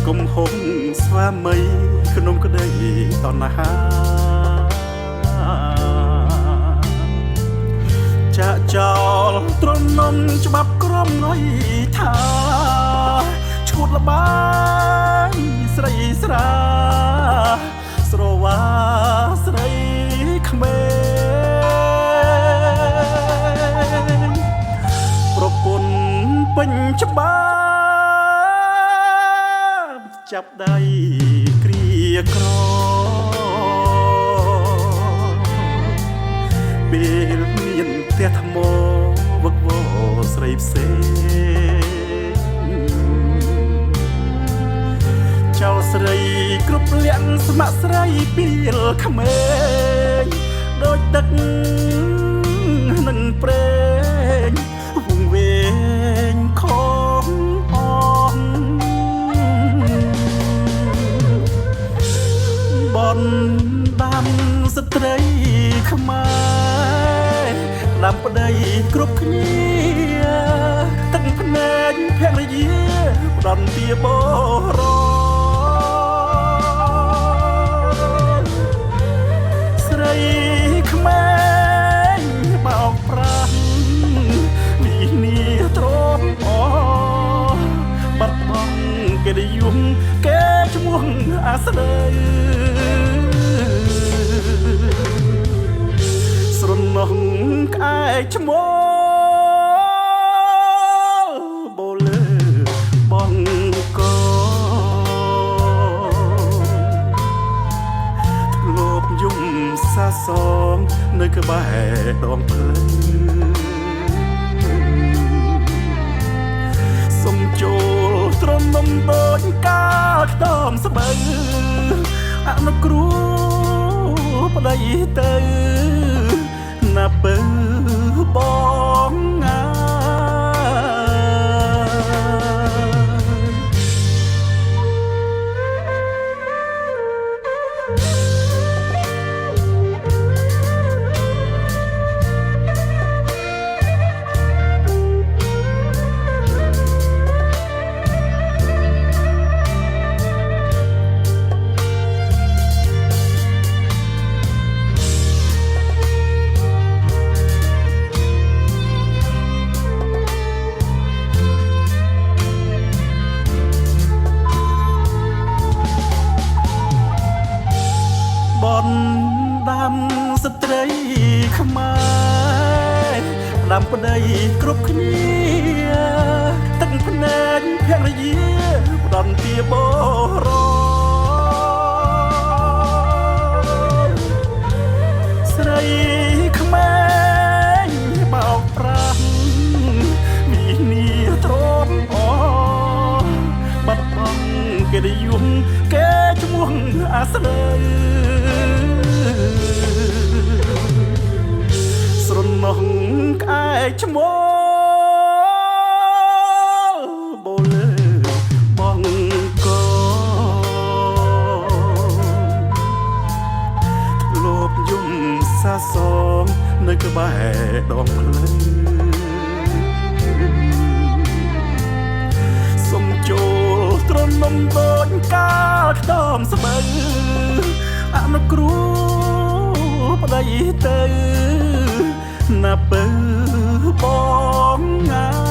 គុំហុំស្វាមីក្នុងក្តីតណ្ហាចាក់ចោលទ្រនំច្បាប់ក្រមងុយថាឈួតល្បាយស្រីស្រាស្រវាស្រីក្មេងប្រពន្ធពេញច្បាប់ចាប់ដៃគ្រាក្រពេលមានផ្ទះថ្មវឹកវរស្រីផ្សេងចៅស្រីគ្រប់លក្ខស្ម័គ្រស្រីពីលក្មេងដូចទឹកនឹងព្រេងវងវែងខំអងបនដាំស្ត្រីខ្មែរដាំប្តីគ្រប់គ្នាទឹកភ្នែកភរិយាផ្ដន់ទាបរស្រីខ្មែរបោកប្រាស់នេះនេះទ្រពអបាត់បង់កិត្តិយសគេឈ្មោះអាស្រីស្រណោះក្អែកឈ្មោលបូលើបងកធ្លាប់យំសាសងនៅក្បែរដងភ្លើងសុំចូលទ្រនំដូចកាលខ្ទមស្បូវអនុគ្រូប្តីទៅណាពើបងងាបនដាំស្ត្រីខ្មែរដាំប្តីគ្រប់គ្នាទឹកភ្នែកភរិយាផ្ដន់ទាបរស្រីខ្មែរបោកប្រាស់នេះនេះទ្រពអបាត់បង់កិត្តិយសគេឈ្មោះអាស្រីស្រណោះក្អែកឈ្មោលបូលើបងកធ្លាប់យំសាសងនៅក្បែរដងភ្លើងសុំចូលទ្រនំដូចកាលខ្ទមស្បូវអនុគ្រូប្តីទៅណាពើបងងា